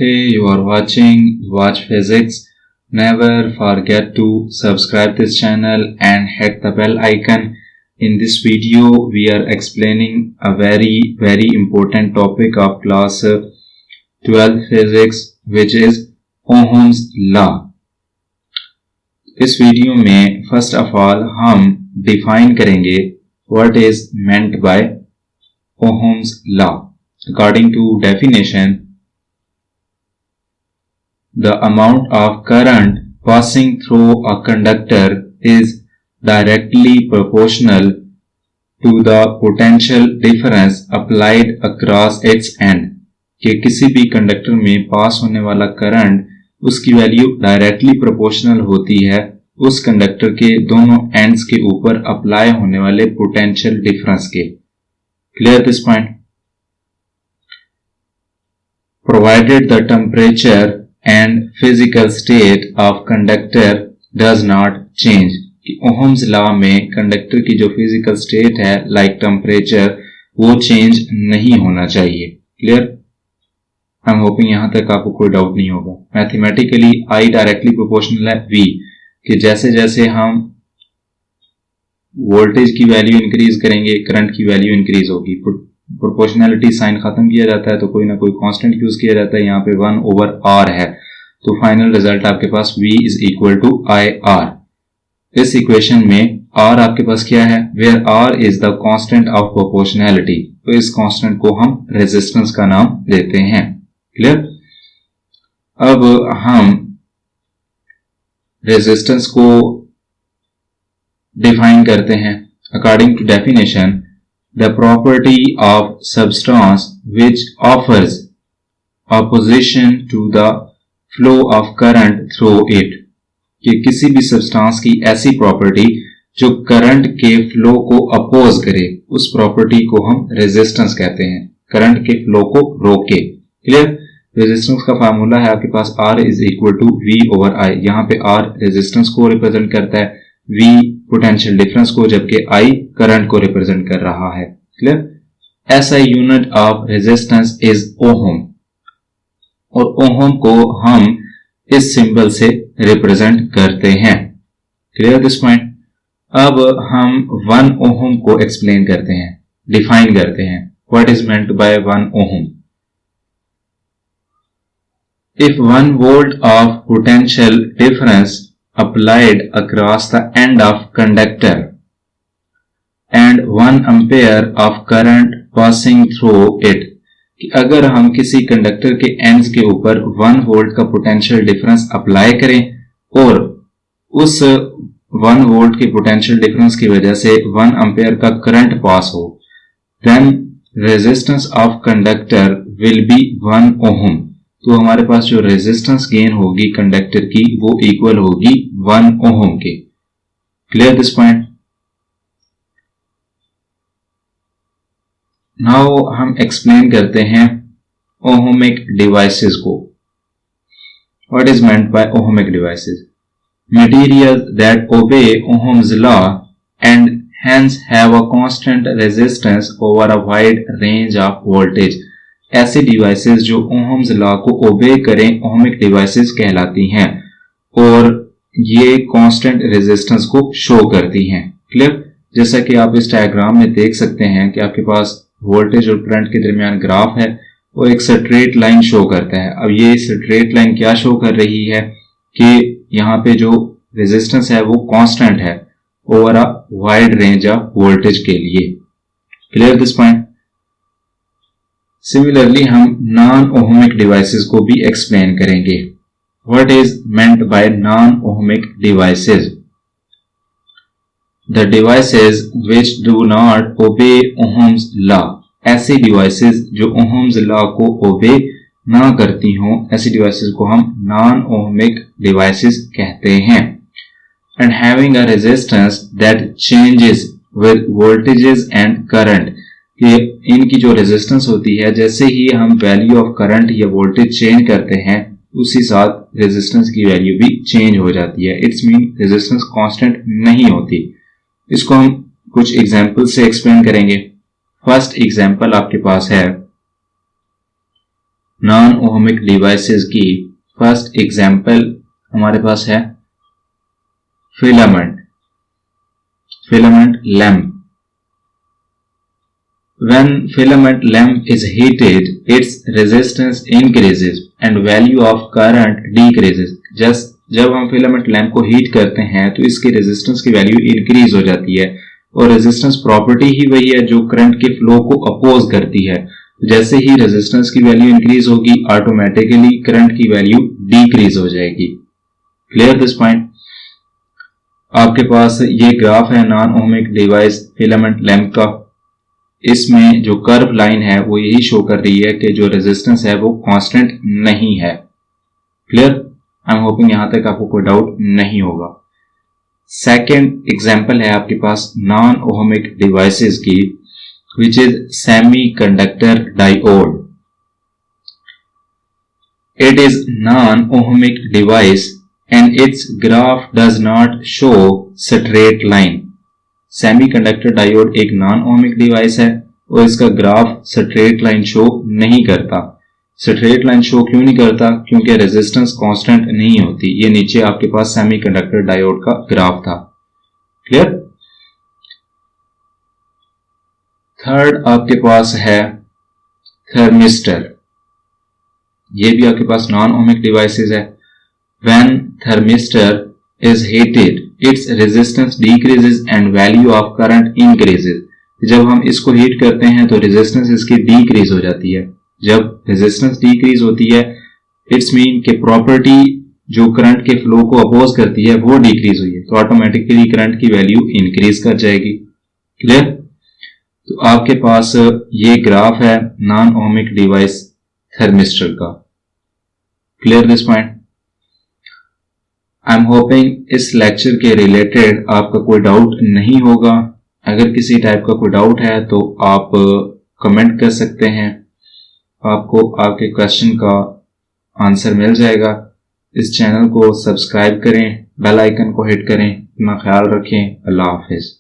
Hey, you are watching Watch Physics. Never forget to subscribe this channel and hit the bell icon. In this video, we are explaining a very important topic of class 12 physics, which is Ohm's law. इस video में first of all हम define करेंगे what is meant by Ohm's law. According to definition, the amount of current passing through a conductor is directly proportional to the potential difference applied across its end. कि किसी भी conductor में पास होने वाला current उसकी value directly proportional होती है उस कंडक्टर के दोनों एंड्स के ऊपर अप्लाई होने वाले पोटेंशियल डिफरेंस के. Clear this point? Provided the temperature and physical state of conductor does not change. Ohm's law में कंडक्टर की जो फिजिकल स्टेट है लाइक टेम्परेचर वो चेंज नहीं होना चाहिए. क्लियर? आई एम होपिंग यहां तक आपको कोई डाउट नहीं होगा. मैथमेटिकली I डायरेक्टली प्रोपोर्शनल है V कि जैसे जैसे हम वोल्टेज की वैल्यू इंक्रीज करेंगे करंट की वैल्यू इंक्रीज होगी. प्रोपोर्शनैलिटी साइन खत्म किया जाता है तो कोई ना कोई कांस्टेंट यूज किया जाता है. यहाँ पे 1/r है तो फाइनल रिजल्ट आपके पास V is equal to IR. इस इक्वेशन में R आपके पास क्या है? Where R is the constant of proportionality. तो इस कांस्टेंट को हम रेजिस्टेंस का नाम देते हैं. क्लियर? अब हम रेजिस्टेंस को डिफाइन करते हैं. According to definition, the property of substance which offers opposition to the flow of current through it. कि किसी भी सब्सटेंस की ऐसी प्रॉपर्टी जो करंट के फ्लो को अपोज करे उस प्रॉपर्टी को हम रेजिस्टेंस कहते हैं. करंट के फ्लो को रोके. क्लियर? रेजिस्टेंस का फार्मूला है आपके पास R is equal to V/I. यहाँ पे R रेजिस्टेंस को रिप्रेजेंट करता है, V पोटेंशियल डिफरेंस को, जबकि I करंट को रिप्रेजेंट कर रहा है. Clear? SI unit of resistance is ohm और ओहम को हम इस सिंबल से रिप्रेजेंट करते हैं. Clear this point? अब हम 1 ओहम को एक्सप्लेन करते हैं, डिफाइन करते हैं. What is meant bye 1 ohm? If 1 volt of potential difference applied across the end of conductor and 1 ampere of current passing through it, कि अगर हम किसी कंडक्टर के एंड्स के ऊपर 1 वोल्ट का पोटेंशियल डिफरेंस अप्लाई करें और उस 1 वोल्ट के पोटेंशियल डिफरेंस की वजह से 1 एम्पेयर का करंट पास हो, then resistance of conductor will be 1 ohm. तो हमारे पास जो रेजिस्टेंस गेन होगी कंडक्टर की वो इक्वल होगी 1 ओहम के. Clear this point? नाउ हम एक्सप्लेन करते हैं ओहमिक डिवाइसेस को. What is meant by ohmic devices? Material that obey Ohm's law and hence have a constant resistance over a wide range of voltage. ऐसे devices जो Ohm's law को obey करें ohmic devices कहलाती हैं और ये constant resistance को show करती हैं. क्लियर? जैसा कि आप इस डायग्राम में देख सकते हैं कि आपके पास वोल्टेज और करंट के दरमियान ग्राफ है, वो एक स्ट्रेट लाइन शो करता है. अब ये स्ट्रेट लाइन क्या शो कर रही है कि यहाँ पे जो रेजिस्टेंस है वो कांस्टेंट है over a wide range of voltage के लिए. Clear this point? सिमिलरली हम नॉन ओहमिक डिवाइसेस को भी एक्सप्लेन करेंगे. What is meant by non ohmic devices? The devices which do not obey Ohm's law. ऐसे डिवाइसेस जो Ohm's law को obey ना करती हों, ऐसी डिवाइसेस को हम नॉन ओहमिक डिवाइसेस कहते हैं. And having a resistance that changes with voltages and current. कि इनकी जो रेजिस्टेंस होती है जैसे ही हम वैल्यू ऑफ करंट या वोल्टेज चेंज करते हैं उसी साथ रेजिस्टेंस की वैल्यू भी चेंज हो जाती है. इट्स मीन रेजिस्टेंस कांस्टेंट नहीं होती. इसको हम कुछ एग्जांपल से एक्सप्लेन करेंगे. फर्स्ट एग्जांपल आपके पास है नॉन ओहमिक डिवाइसेस की फर्स्ट एग्जाम्पल हमारे पास है filament lamp. When filament lamp is heated, its resistance increases and value of current decreases. जब हम फिलामेंट लैम्प को हीट करते हैं तो इसकी रेजिस्टेंस की वैल्यू इंक्रीज हो जाती है और रेजिस्टेंस प्रॉपर्टी ही वही है जो करंट के फ्लो को अपोज करती है। जैसे ही रेजिस्टेंस की वैल्यू इंक्रीज होगी ऑटोमेटिकली करंट की वैल्यू डिक्रीज हो जाएगी। Clear this point? आपके पास ये ग्राफ है non ohmic device filament lamp का। इसमें जो कर्व लाइन है वो यही शो कर रही है कि जो रेजिस्टेंस है वो कांस्टेंट नहीं है। क्लियर? आई एम होपिंग यहां तक आपको कोई डाउट नहीं होगा। सेकेंड एग्जाम्पल है आपके पास नॉन ओहमिक डिवाइसेस की, which is semiconductor diode. It is non-ohmic device and its graph does not show straight line. Semiconductor diode एक non-ohmic device है और इसका ग्राफ straight line शो नहीं करता। straight line शो क्यों नहीं करता? क्योंकि रेजिस्टेंस कांस्टेंट नहीं होती। ये नीचे आपके पास सेमीकंडक्टर डायोड का ग्राफ था। क्लियर? थर्ड आपके पास है थर्मिस्टर। ये भी आपके पास नॉन ओहमिक डिवाइसेस है। When thermistor is heated its resistance decreases and value of current increases. जब हम इसको हीट करते हैं तो रेजिस्टेंस इसकी डिक्रीज हो जाती है। जब रेजिस्टेंस डिक्रीज होती है इट्स मीन के प्रॉपर्टी जो करंट के फ्लो को अपोज करती है वो डिक्रीज हुई है तो ऑटोमेटिकली करंट की वैल्यू इंक्रीज कर जाएगी। क्लियर? तो आपके पास ये ग्राफ है नॉन ओहमिक डिवाइस थर्मिस्टर का। Clear this point? I am hoping इस लेक्चर के रिलेटेड आपका कोई डाउट नहीं होगा। अगर किसी टाइप का कोई डाउट है तो आप कमेंट कर सकते हैं, आपको आपके क्वेश्चन का आंसर मिल जाएगा। इस चैनल को सब्सक्राइब करें, बेल आइकन को हिट करें। अपना ख्याल रखें। अल्लाह हाफिज।